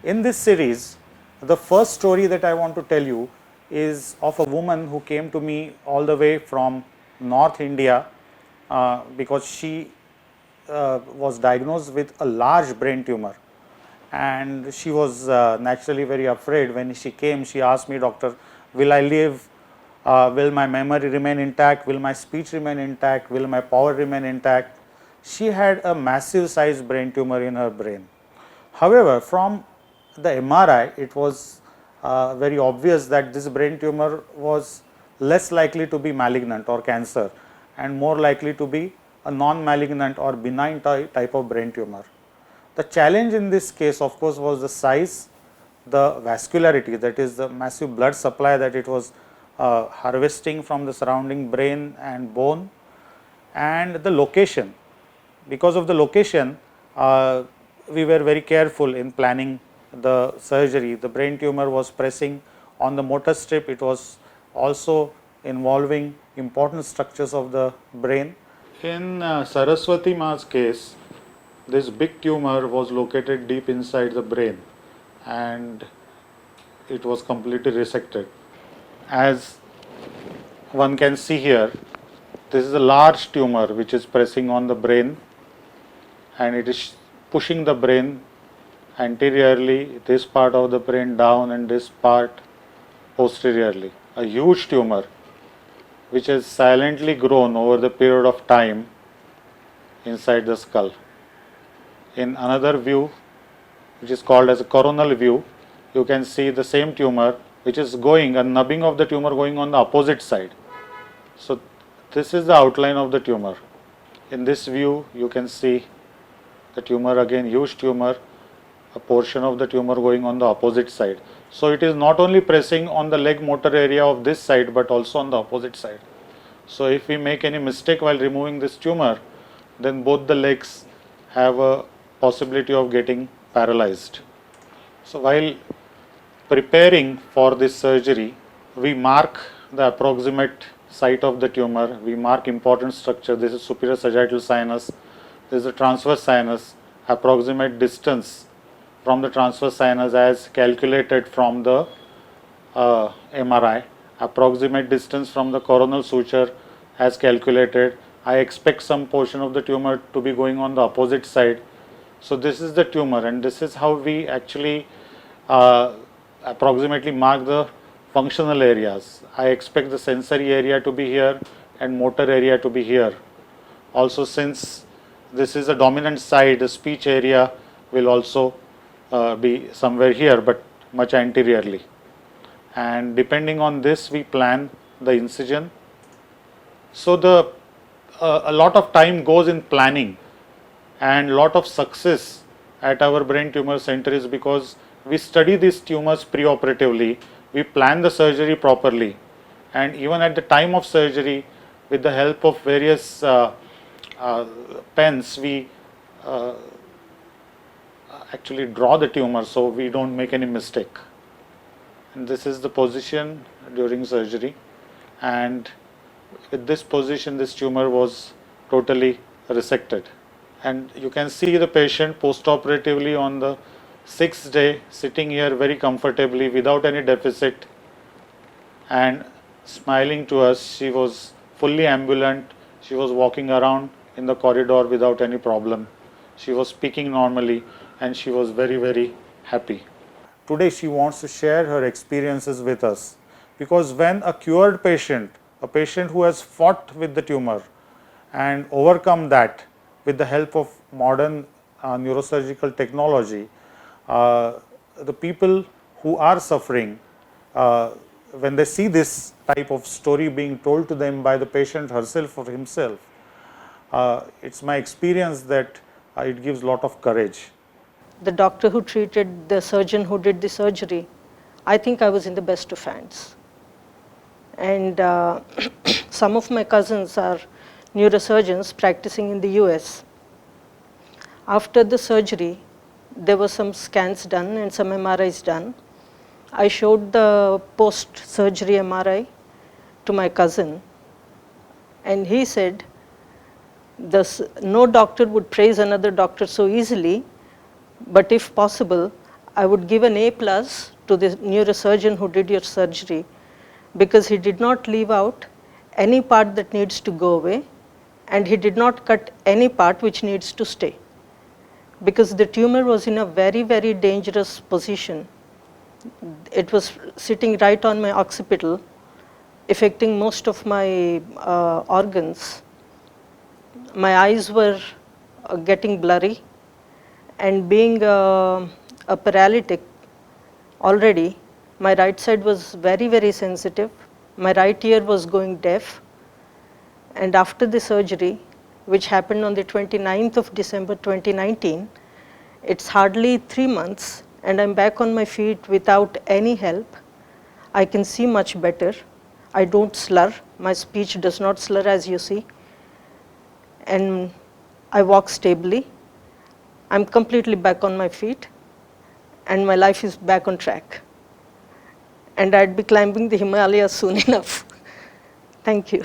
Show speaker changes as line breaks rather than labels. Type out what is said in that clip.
In this series, the first story that I want to tell you is of a woman who came to me all the way from North India because she was diagnosed with a large brain tumor, and she was naturally very afraid. When she came, she asked me, "Doctor, will I live? Will my memory remain intact? Will my speech remain intact? Will my power remain intact?" She had a massive sized brain tumor in her brain. However, from the MRI, it was very obvious that this brain tumor was less likely to be malignant or cancer, and more likely to be a non-malignant or benign type of brain tumor. The challenge in this case, of course, was the size, the vascularity, that is the massive blood supply that it was harvesting from the surrounding brain and bone, and the location. Because of the location, we were very careful in planning the surgery. The brain tumor was pressing on the motor strip. It was also involving important structures of the brain. In Saraswati Ma's case, this big tumor was located deep inside the brain and it was completely resected. As one can see here, this is a large tumor which is pressing on the brain, and it is pushing the brain anteriorly, this part of the brain down, and this part posteriorly. A huge tumor which has silently grown over the period of time inside the skull. In another view, which is called as a coronal view, you can see the same tumor which is going, a nubbing of the tumor going on the opposite side. So this is the outline of the tumor. In this view, you can see the tumor, again huge tumor, a portion of the tumor going on the opposite side. So it is not only pressing on the leg motor area of this side, but also on the opposite side. So if we make any mistake while removing this tumor, then both the legs have a possibility of getting paralyzed. So while preparing for this surgery, we mark the approximate site of the tumor, we mark important structure. This is superior sagittal sinus, this is a transverse sinus, approximate distance from the transverse sinus as calculated from the MRI, approximate distance from the coronal suture as calculated. I expect some portion of the tumor to be going on the opposite side. So this is the tumor, and this is how we actually approximately mark the functional areas. I expect the sensory area to be here and motor area to be here. Also, since this is a dominant side, the speech area will also be somewhere here, but much anteriorly. And depending on this, we plan the incision. So a lot of time goes in planning, and lot of success at our brain tumor center is because we study these tumors preoperatively, we plan the surgery properly, and even at the time of surgery, with the help of various pens, we actually draw the tumor so we don't make any mistake. And this is the position during surgery, and with this position this tumor was totally resected. And you can see the patient post-operatively on the 6th day sitting here very comfortably without any deficit and smiling to us. She was fully ambulant, she was walking around in the corridor without any problem, she was speaking normally, and she was very, very happy. Today she wants to share her experiences with us, because when a cured patient, a patient who has fought with the tumor and overcome that with the help of modern neurosurgical technology, the people who are suffering, when they see this type of story being told to them by the patient herself or himself, it's my experience that it gives a lot of courage.
The doctor who treated, the surgeon who did the surgery, I think I was in the best of hands. And some of my cousins are neurosurgeons practicing in the US. After the surgery, there were some scans done and some MRIs done. I showed the post-surgery MRI to my cousin, and he said, no doctor would praise another doctor so easily, but if possible, I would give an A plus to the neurosurgeon who did your surgery, because he did not leave out any part that needs to go away, and he did not cut any part which needs to stay, because the tumor was in a very, very dangerous position. It was sitting right on my occipital, affecting most of my organs. My eyes were getting blurry, and being a paralytic already, my right side was very, very sensitive. My right ear was going deaf. And after the surgery, which happened on the 29th of December 2019, it's hardly 3 months, and I'm back on my feet without any help. I can see much better. I don't slur. My speech does not slur, as you see. And I walk stably. I'm completely back on my feet, and my life is back on track. And I'd be climbing the Himalayas soon enough. Thank you.